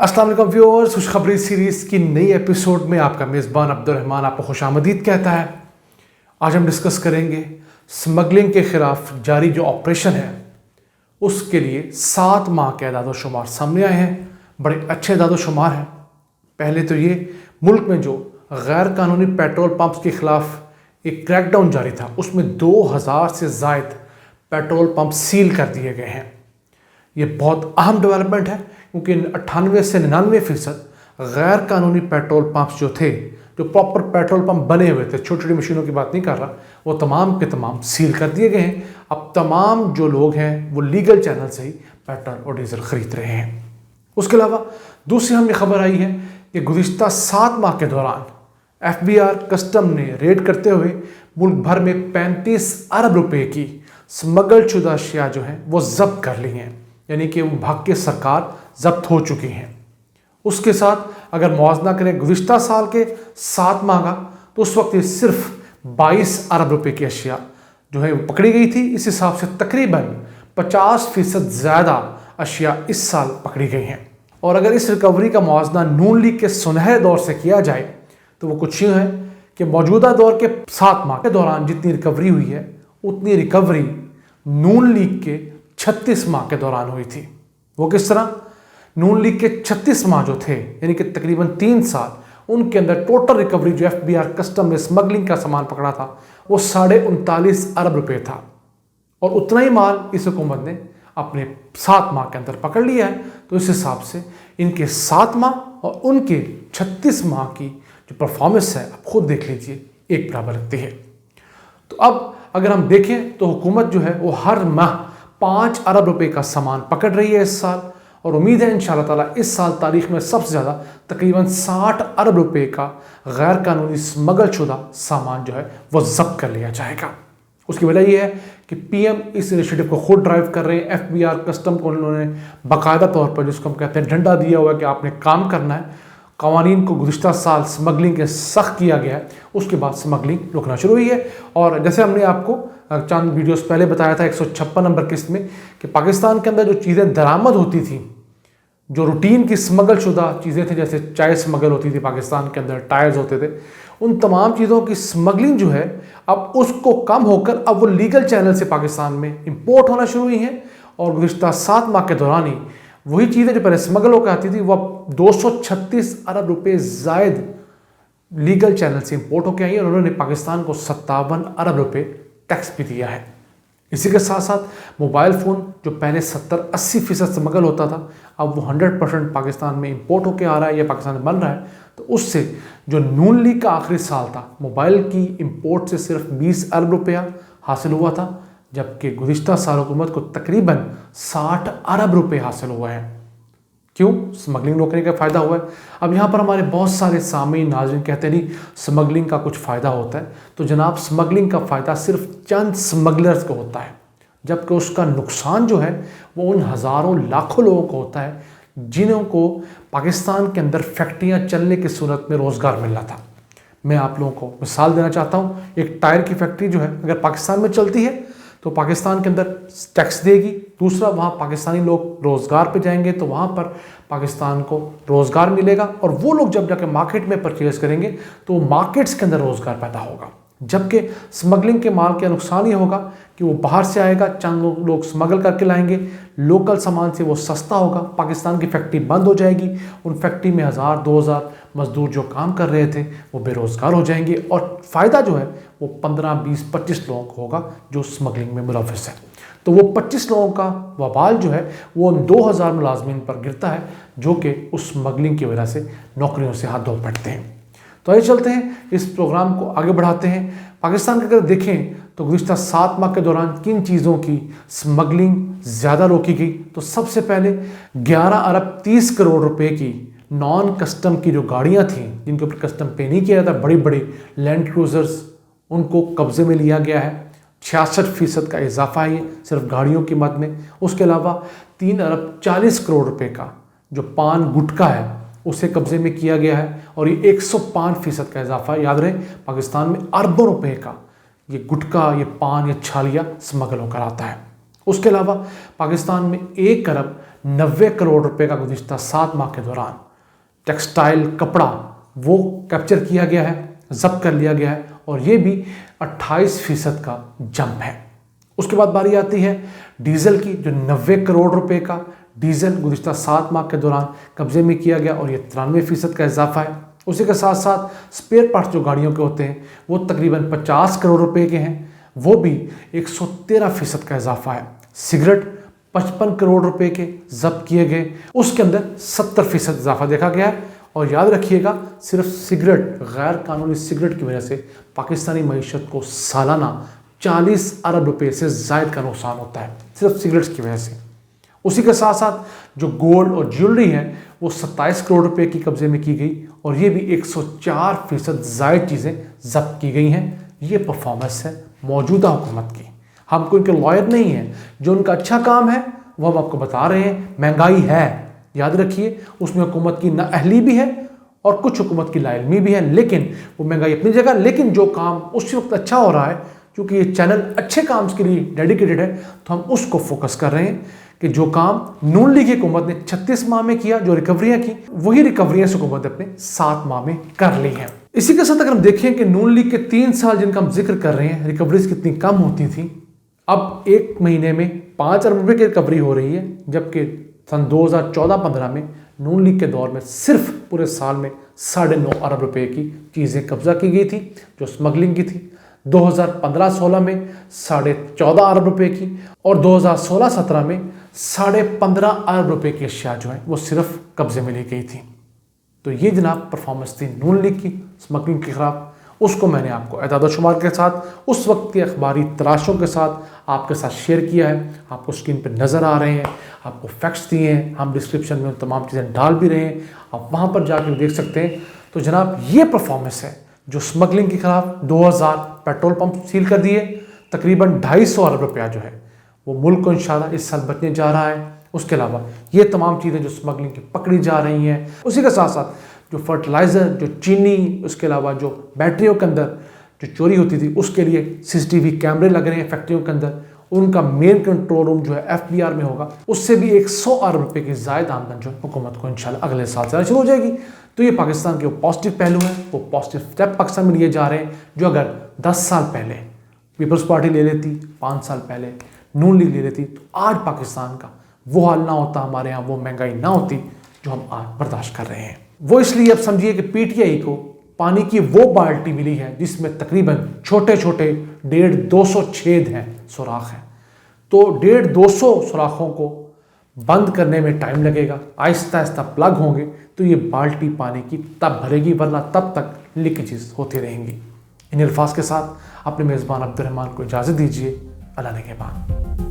अस्सलाम वालेकुम व्यूअर्स, खुशखबरी सीरीज़ की नई एपिसोड में आपका मेज़बान अब्दुर्रहमान आपको खुशामदीद कहता है। आज हम डिस्कस करेंगे स्मगलिंग के ख़िलाफ़ जारी जो ऑपरेशन है उसके लिए 7 माह के अदाद-ओ-शुमार सामने आए हैं। बड़े अच्छे अदाद-ओ-शुमार हैं। पहले तो ये मुल्क में जो गैर कानूनी पेट्रोल पंप्स के ख़िलाफ़ एक क्रैकडाउन जारी था उसमें 2000 से ज़ायद पेट्रोल पंप सील कर दिए गए हैं। ये बहुत अहम डेवलपमेंट है क्योंकि 98 से 99% गैर कानूनी पेट्रोल पंप्स जो थे, जो प्रॉपर पेट्रोल पंप बने हुए थे, छोटी छोटी मशीनों की बात नहीं कर रहा, वो तमाम के तमाम सील कर दिए गए हैं। अब तमाम जो लोग हैं वो लीगल चैनल से ही पेट्रोल और डीजल खरीद रहे हैं। उसके अलावा दूसरी हमें खबर आई है कि गुज़िश्ता 7 माह के दौरान FBI कस्टम ने रेड करते हुए मुल्क भर में 35 अरब रुपए की स्मगल शुदा अशिया जो हैं वो जब्त कर ली हैं, यानी कि वो भाग के सरकार जब्त हो चुकी हैं। उसके साथ अगर मुआवजा करें गुज़िश्ता साल के 7 माह का तो उस वक्त ये सिर्फ 22 अरब रुपए की अशिया जो है वो पकड़ी गई थी। इस हिसाब से तकरीबन 50% ज़्यादा अशिया इस साल पकड़ी गई हैं। और अगर इस रिकवरी का मुआवजा नून लीग के सुनहरे दौर से किया जाए तो वो कुछ यूँ है कि मौजूदा दौर के 7 माह के दौरान जितनी रिकवरी हुई है उतनी रिकवरी नून लीग के 36 माह के दौरान हुई थी। वो किस तरह? नून लीग के 36 माह जो थे, यानी कि तकरीबन 3 साल, उनके अंदर टोटल रिकवरी जो FBI कस्टम ने स्मगलिंग का सामान पकड़ा था वो 39.5 अरब रुपए था। और उतना ही माल इस हुकूमत ने अपने 7 माह के अंदर पकड़ लिया है। तो इस हिसाब से इनके 7 माह और उनके 36 माह की जो परफॉर्मेंस है आप खुद देख लीजिए, एक बराबर लगती है। तो अब अगर हम देखें तो हुकूमत जो है वो हर माह 5 अरब रुपए का सामान पकड़ रही है इस साल, और उम्मीद है इंशाअल्लाह ताला इस साल तारीख में सबसे ज़्यादा तकरीबन 60 अरब रुपए का गैर कानूनी स्मगल शुदा सामान जो है वो जब्त कर लिया जाएगा। उसकी वजह यह है कि PM इस इनिशिएटिव को खुद ड्राइव कर रहे हैं। FBI कस्टम को उन्होंने बाकायदा तौर पर, जिसको हम कहते हैं, डंडा दिया हुआ है कि आपने काम करना है। कवानीन को गुज़िश्ता साल स्मगलिंग के सख्त किया गया है, उसके बाद स्मगलिंग रुकना शुरू हुई है। और जैसे हमने आपको चंद वीडियोस पहले बताया था 156 नंबर किस्त में कि पाकिस्तान के अंदर जो चीज़ें दरामद होती थी, जो रूटीन की स्मगल शुदा चीज़ें थी, जैसे चाय स्मगल होती थी पाकिस्तान के अंदर, टायर्स होते थे, उन तमाम चीज़ों की स्मगलिंग जो है अब उसको कम होकर अब वो लीगल चैनल से पाकिस्तान में इंपोर्ट होना शुरू हुई हैं। और गुज़िश्ता 7 माह के दौरान ही वही चीज़ें जो पहले स्मगल होकर आती थी वो अब 236 अरब रुपए ज़ायद लीगल चैनल से इंपोर्ट होकर आई है। और उन्होंने पाकिस्तान को 57 अरब रुपए टैक्स भी दिया है। इसी के साथ साथ मोबाइल फ़ोन जो पहले 70-80% स्मगल होता था, अब वो 100% पाकिस्तान में इंपोर्ट होकर आ रहा है या पाकिस्तान में बन रहा है। तो उससे जो नून लीग का आखिरी साल था, मोबाइल की इंपोर्ट से सिर्फ 20 अरब रुपया हासिल हुआ था, जबकि गुज़िश्ता साल हुकूमत को तकरीबन 60 अरब रुपए हासिल हुआ है। क्यों? स्मगलिंग रोकने का फ़ायदा हुआ है। अब यहाँ पर हमारे बहुत सारे सामीन नाज़रीन कहते नहीं स्मगलिंग का कुछ फ़ायदा होता है, तो जनाब स्मगलिंग का फ़ायदा सिर्फ चंद स्मगलर्स को होता है, जबकि उसका नुकसान जो है वो उन हज़ारों लाखों लोगों को होता है जिन्हों को पाकिस्तान के अंदर फैक्ट्रियाँ चलने की सूरत में रोज़गार मिल रहा था। मैं आप लोगों को मिसाल देना चाहता हूँ। एक टायर की फैक्ट्री जो है अगर पाकिस्तान में चलती है तो पाकिस्तान के अंदर टैक्स देगी, दूसरा वहाँ पाकिस्तानी लोग रोज़गार पे जाएंगे तो वहाँ पर पाकिस्तान को रोज़गार मिलेगा, और वो लोग जब जाके मार्केट में परचेज़ करेंगे तो मार्केट्स के अंदर रोज़गार पैदा होगा। जबकि स्मगलिंग के माल का नुकसान ये होगा कि वो बाहर से आएगा, चंद लोग स्मगल करके लाएंगे, लोकल सामान से वो सस्ता होगा, पाकिस्तान की फैक्ट्री बंद हो जाएगी, उन फैक्ट्री में 1000-2000 मज़दूर जो काम कर रहे थे वो बेरोज़गार हो जाएंगे, और फ़ायदा जो है वो 15-20-25 लोगों को होगा जो स्मगलिंग में मुलव्वस है। तो वो 25 लोगों का वबाल जो है वो उन 2000 मुलाजमीन पर गिरता है जो कि उस स्मगलिंग की वजह से नौकरियों से हाथ धो बैठते हैं। तो आइए चलते हैं, इस प्रोग्राम को आगे बढ़ाते हैं। पाकिस्तान के अगर देखें तो गुज़िश्ता 7 माह के दौरान किन चीज़ों की स्मगलिंग ज़्यादा रोकी गई, तो सबसे पहले 11 अरब 30 करोड़ रुपए की नॉन कस्टम की जो गाड़ियाँ थीं जिनके ऊपर कस्टम पे नहीं किया जाता, बड़ी बड़ी लैंड क्रूज़र्स, उनको कब्ज़े में लिया गया है। 66% का इजाफा है सिर्फ गाड़ियों की मद में। उसके अलावा 3 अरब 40 करोड़ रुपए का जो पान गुटखा है उसे कब्जे में किया गया है, और ये 105% का इजाफा है। याद रहे पाकिस्तान में अरबों रुपए का ये गुटखा, ये पान, ये छालिया स्मगल होकर आता है। उसके अलावा पाकिस्तान में 1 अरब 90 करोड़ रुपए का गुज़िश्ता 7 माह के दौरान टेक्सटाइल कपड़ा वो कैप्चर किया गया है, जब्त कर लिया गया है, और ये भी 28% का जंप है। उसके बाद बारी आती है डीजल की, जो 90 करोड़ रुपए का डीजल गुज़िश्ता 7 माह के दौरान कब्जे में किया गया और ये 93% का इजाफा है। उसी के साथ साथ स्पेयर पार्ट्स जो गाड़ियों के होते हैं वो तकरीबन 50 करोड़ रुपए के हैं, वो भी 113% का इजाफा है। सिगरेट 55 करोड़ रुपए के जब्त किए गए, उसके अंदर 70% इजाफा देखा गया है। और याद रखिएगा, सिर्फ सिगरेट, गैर कानूनी सिगरेट की वजह से पाकिस्तानी मईशत को सालाना 40 अरब रुपए से ज़ायद का नुकसान होता है, सिर्फ सिगरेट्स की वजह से। उसी के साथ साथ जो गोल्ड और ज्वेलरी है वो 27 करोड़ रुपए की कब्जे में की गई और ये भी 104% ज़ायद चीज़ें जब्त की गई हैं। ये परफॉर्मेंस है मौजूदा हुकूमत की। हम कोई इनके लॉयर नहीं हैं, जो उनका अच्छा काम है वो हम आपको बता रहे हैं। महंगाई है, याद रखिए, उसमें हुकूमत की नाअहली भी है और कुछ हुकूमत की लाइलमी भी है, लेकिन वो महंगाई अपनी जगह। लेकिन जो काम उस वक्त अच्छा हो रहा है, क्योंकि ये चैनल अच्छे काम के लिए डेडिकेटेड है, तो हम उसको फोकस कर रहे हैं कि जो काम नून लीग की हुकूमत ने 36 माह में किया, जो रिकवरियां की, वही रिकवरियां हुकूमत ने अपने 7 माह में कर ली है। इसी के साथ अगर हम देखें कि नून लीग के 3 साल जिनका हम जिक्र कर रहे हैं, रिकवरीज कितनी कम होती थी, अब 1 महीने में 5 अरब रुपए की रिकवरी हो रही है, जबकि सन 2014-15 में नून लीग के दौर में सिर्फ पूरे साल में 9.5 अरब रुपए की चीज़ें कब्जा की गई थी जो स्मगलिंग की थी। 2015-16 में 14.5 अरब रुपए की और 2016-17 में 15.5 अरब रुपए की अशिया जो है वो सिर्फ कब्जे में ली गई थी। तो ये जनाब परफॉर्मेंस थी नून लीग की स्मगलिंग के खिलाफ। उसको मैंने आपको एदाद शुमार के साथ, उस वक्त के अखबारी तलाशों के साथ आपके साथ शेयर किया है। आपको स्क्रीन पर नज़र आ रहे हैं, आपको फैक्ट्स दिए हैं, हम डिस्क्रिप्शन में तमाम चीज़ें डाल भी रहे हैं, आप वहाँ पर जाकर देख सकते हैं। तो जनाब ये परफॉर्मेंस है जो स्मगलिंग के खिलाफ 2000 पेट्रोल पंप सील कर दिए, तकरीबन 250 अरब रुपया जो है वो मुल्क को इंशाल्लाह इस साल बचने जा रहा है। उसके अलावा ये तमाम चीज़ें जो स्मगलिंग की पकड़ी जा रही हैं, उसी के साथ साथ जो फर्टिलाइज़र, जो चीनी, उसके अलावा जो बैटरियों के अंदर जो चोरी होती थी उसके लिए CCTV कैमरे लग रहे हैं फैक्ट्रियों के अंदर, उनका मेन कंट्रोल रूम जो है FBR में होगा, उससे भी 100 अरब रुपए की ज़ायद आमदन जो हुकूमत को इंशाल्लाह अगले साल से शुरू हो जाएगी। तो ये पाकिस्तान के वो पॉजिटिव पहलू हैं, वो पॉजिटिव स्टेप पाकिस्तान में लिए जा रहे हैं, जो अगर 10 साल पहले पीपल्स पार्टी ले लेती, 5 साल पहले नून लीग ले लेती, तो आज पाकिस्तान का वो हाल ना होता, हमारे यहाँ वो महंगाई ना होती जो हम आज बर्दाश्त कर रहे हैं। वो इसलिए अब समझिए कि PTI को पानी की वो बाल्टी मिली है जिसमें तकरीबन छोटे छोटे 150-200 छेद हैं, सुराख हैं। तो 150-200 सुराखों को बंद करने में टाइम लगेगा, आहिस्ता आहिस्ता प्लग होंगे तो ये बाल्टी पानी की तब भरेगी, वरना तब तक लीकेजेस होती रहेंगी। इन अल्फाज के साथ अपने मेज़बान अब्दुल रहमान को इजाज़त दीजिए। अल्लाह ने के बाद।